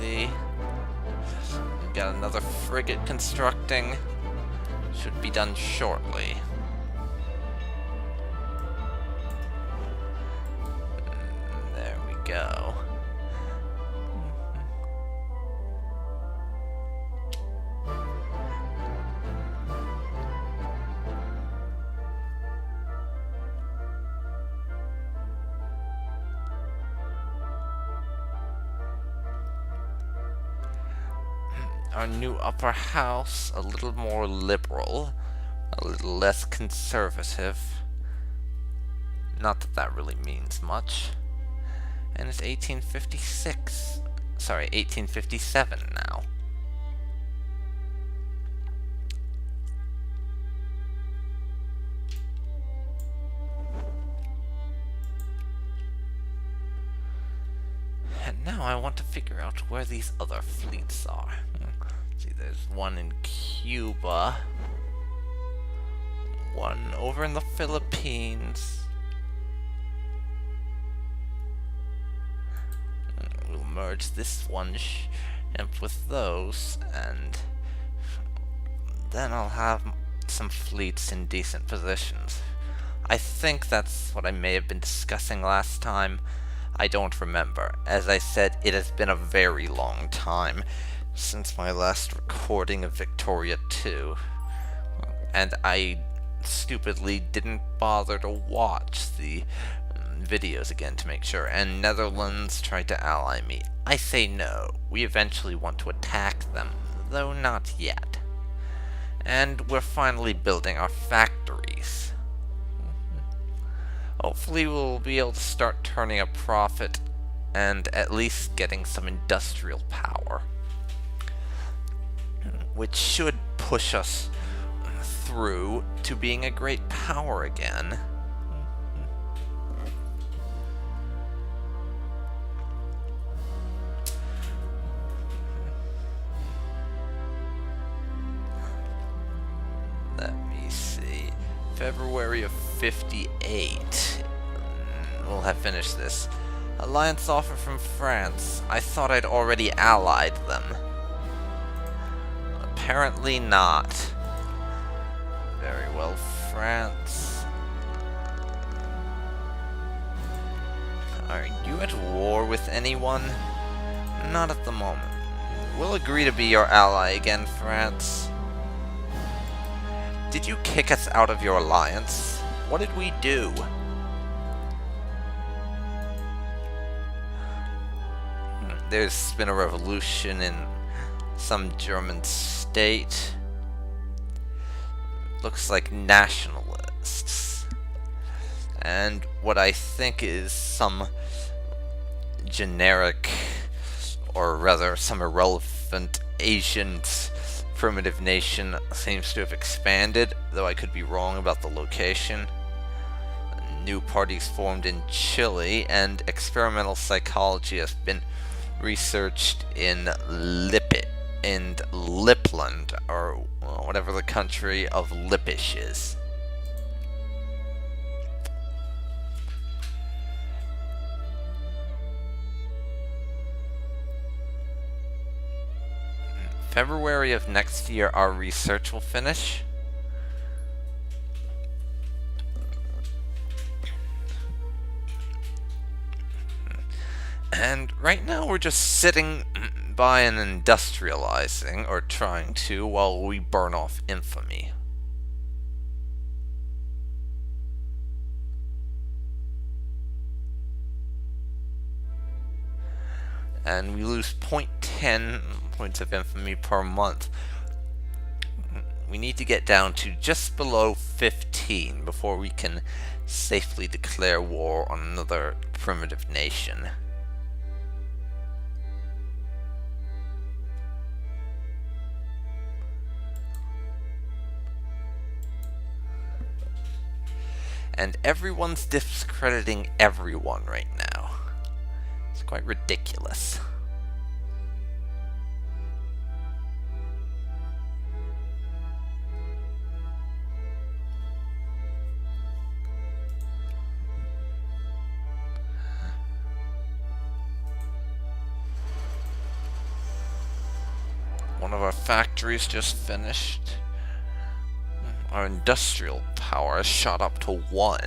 see. We've got another frigate constructing. Should be done shortly. There we go. Our new upper house, a little more liberal, a little less conservative. Not that that really means much. And it's 1856. Sorry, 1857 now. And now I want to figure out where these other fleets are. See, there's one in Cuba, one over in the Philippines. We'll merge this one ship with those, and then I'll have some fleets in decent positions. I think that's what I may have been discussing last time. I don't remember. As I said, it has been a very long time since my last recording of Victoria 2, and I stupidly didn't bother to watch the videos again to make sure, and Netherlands tried to ally me. I say no. We eventually want to attack them, though not yet. And we're finally building our factories. Hopefully we'll be able to start turning a profit and at least getting some industrial power, which should push us through to being a great power again. Let me see. February of 58. We'll have finished this. Alliance offer from France. I thought I'd already allied them. Apparently not. Very well, France. Are you at war with anyone? Not at the moment. We'll agree to be your ally again, France. Did you kick us out of your alliance? What did we do? There's been a revolution in some German state. Looks like nationalists. And what I think is some generic, or rather some irrelevant Asian primitive nation seems to have expanded, though I could be wrong about the location. New parties formed in Chile, and experimental psychology has been researched in Lipland, or whatever the country of Lippish is. February of next year, our research will finish. And right now we're just sitting by and industrializing, or trying to, while we burn off infamy. And we lose 0.10 points of infamy per month. We need to get down to just below 15 before we can safely declare war on another primitive nation. And everyone's discrediting everyone right now. It's quite ridiculous. One of our factories just finished. Our industrial power has shot up to 1.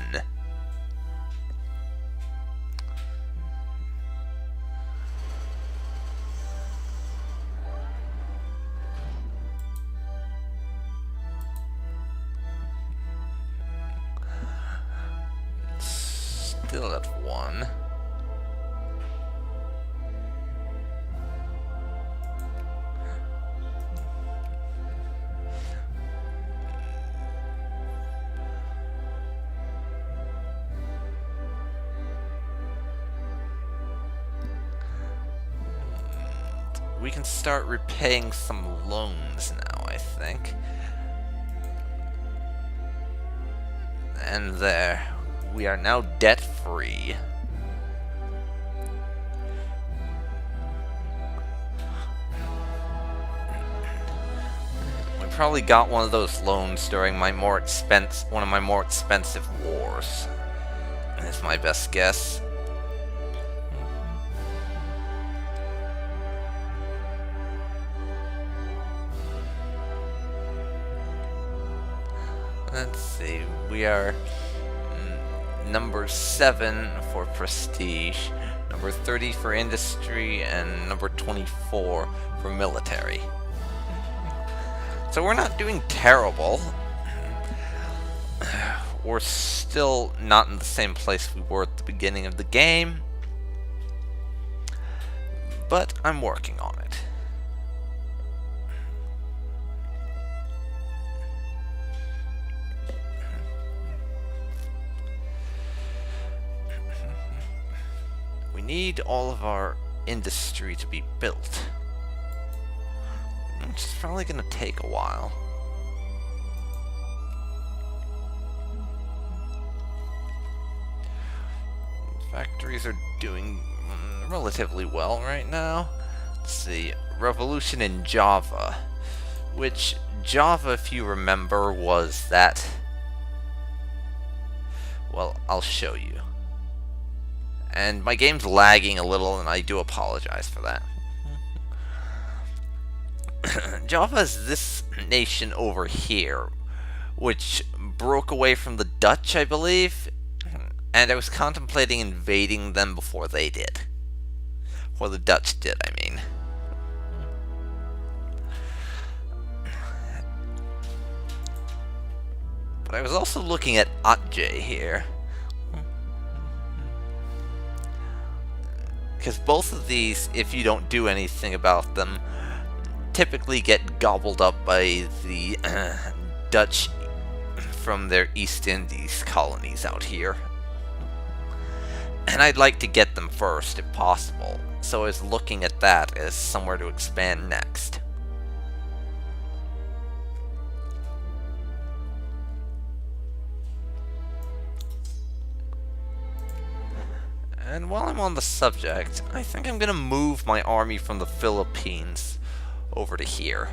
Still at 1. We can start repaying some loans now, I think. And there. We are now debt-free. We probably got one of those loans during my one of my more expensive wars. That's my best guess. Let's see, we are number 7 for prestige, number 30 for industry, and number 24 for military. So we're not doing terrible. We're still not in the same place we were at the beginning of the game, but I'm working on it. We need all of our industry to be built, which is probably going to take a while. Factories are doing relatively well right now. Let's see, revolution in Java, which Java, if you remember, was that... Well, I'll show you. And my game's lagging a little, and I do apologize for that. Java is this nation over here, which broke away from the Dutch, I believe, and I was contemplating invading them before they did. Before the Dutch did, I mean. But I was also looking at Atje here. Because both of these, if you don't do anything about them, typically get gobbled up by the Dutch from their East Indies colonies out here. And I'd like to get them first, if possible. So I was looking at that as somewhere to expand next. And while I'm on the subject, I think I'm going to move my army from the Philippines over to here.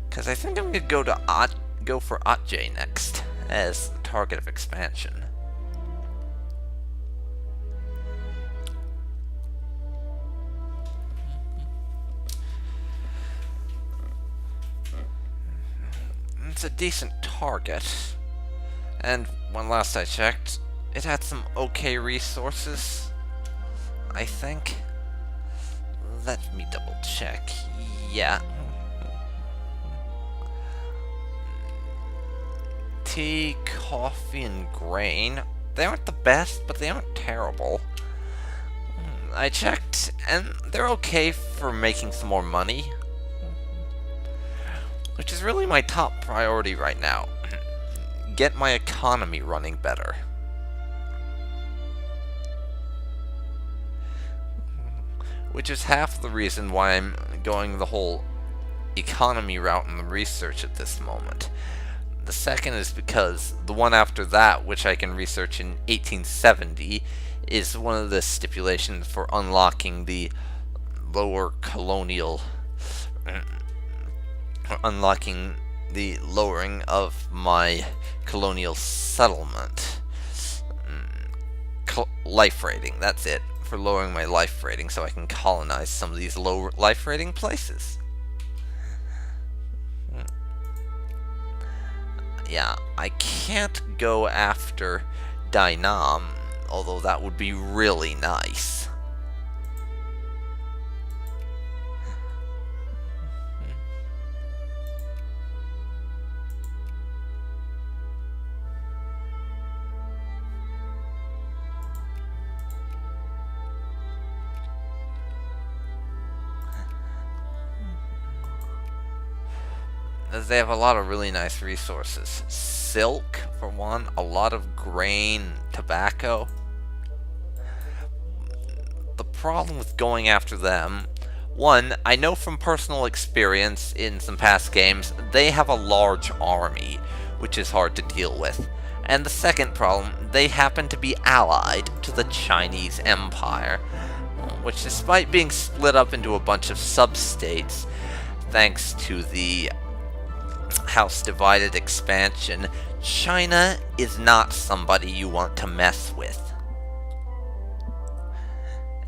Because I think I'm going to go for Atje next as the target of expansion. It's a decent target, and when last I checked, it had some okay resources, I think. Let me double check. Yeah. Tea, coffee, and grain. They aren't the best, but they aren't terrible. I checked, and they're okay for making some more money. Which is really my top priority right now. Get my economy running better. Which is half the reason why I'm going the whole economy route in the research at this moment. The second is because the one after that, which I can research in 1870, is one of the stipulations for unlocking the lower colonial... unlocking the lowering of my colonial settlement life rating, that's it. for lowering my life rating so I can colonize some of these low life rating places. Yeah, I can't go after Dynam, although that would be really nice. As they have a lot of really nice resources. Silk, for one, a lot of grain, tobacco. The problem with going after them, one, I know from personal experience in some past games, they have a large army, which is hard to deal with. And the second problem, they happen to be allied to the Chinese Empire, which despite being split up into a bunch of sub-states, thanks to the House Divided expansion, China is not somebody you want to mess with.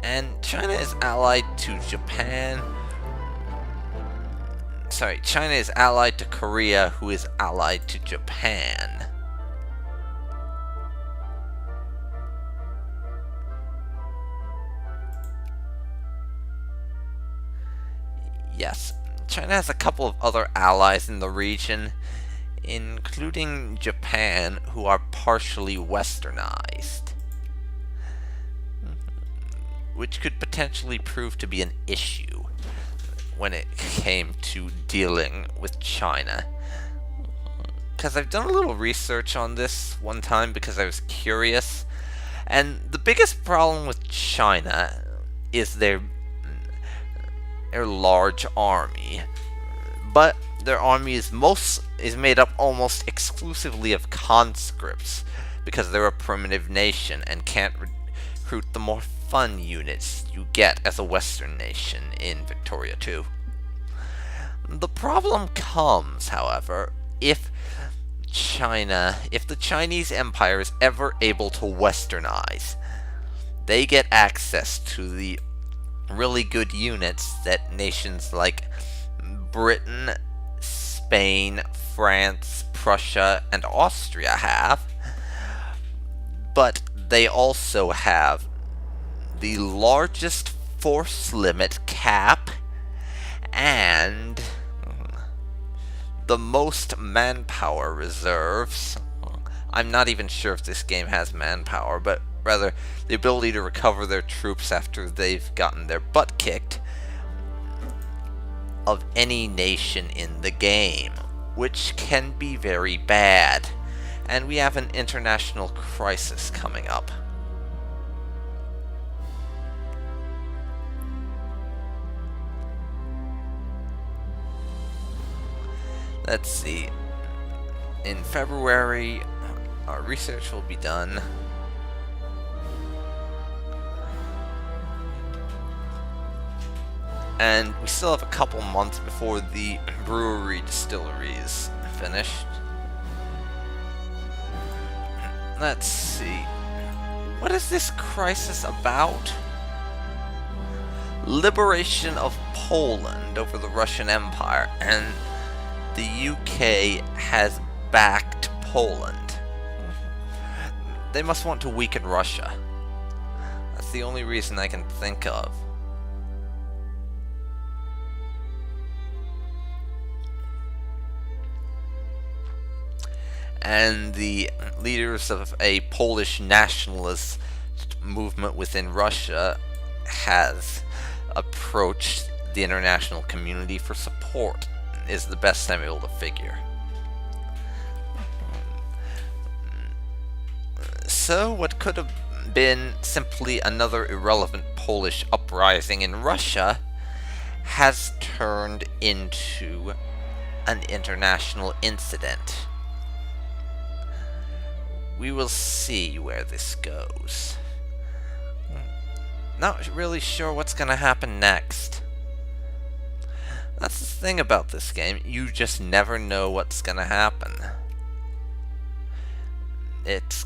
And China is allied to Japan. Sorry, China is allied to Korea, who is allied to Japan. Yes, China has a couple of other allies in the region, including Japan, who are partially westernized, which could potentially prove to be an issue when it came to dealing with China. Because I've done a little research on this one time because I was curious, and the biggest problem with China is their large army, but their army is made up almost exclusively of conscripts because they're a primitive nation and can't recruit the more fun units you get as a Western nation in Victoria 2. The problem comes, however, if the Chinese Empire is ever able to westernize. They get access to the really good units that nations like Britain, Spain, France, Prussia, and Austria have, but they also have the largest force limit cap and the most manpower reserves. I'm not even sure if this game has manpower, but rather the ability to recover their troops after they've gotten their butt kicked of any nation in the game, which can be very bad. And we have an international crisis coming up. Let's see. In February, our research will be done. And we still have a couple months before the brewery distillery is finished. Let's see. What is this crisis about? Liberation of Poland over the Russian Empire, and the UK has backed Poland. They must want to weaken Russia. That's the only reason I can think of. And the leaders of a Polish nationalist movement within Russia has approached the international community for support, is the best I'm able to figure. So what could have been simply another irrelevant Polish uprising in Russia has turned into an international incident. We will see where this goes. Not really sure what's going to happen next. That's the thing about this game, you just never know what's going to happen. It's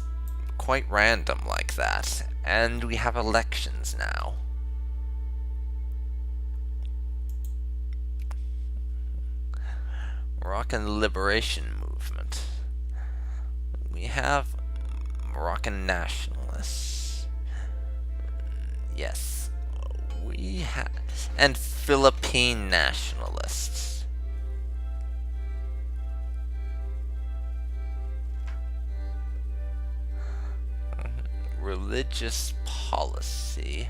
quite random like that, And we have elections now. Moroccan Liberation Movement. We have Moroccan nationalists. Yes. We have... And Philippine nationalists. Religious policy.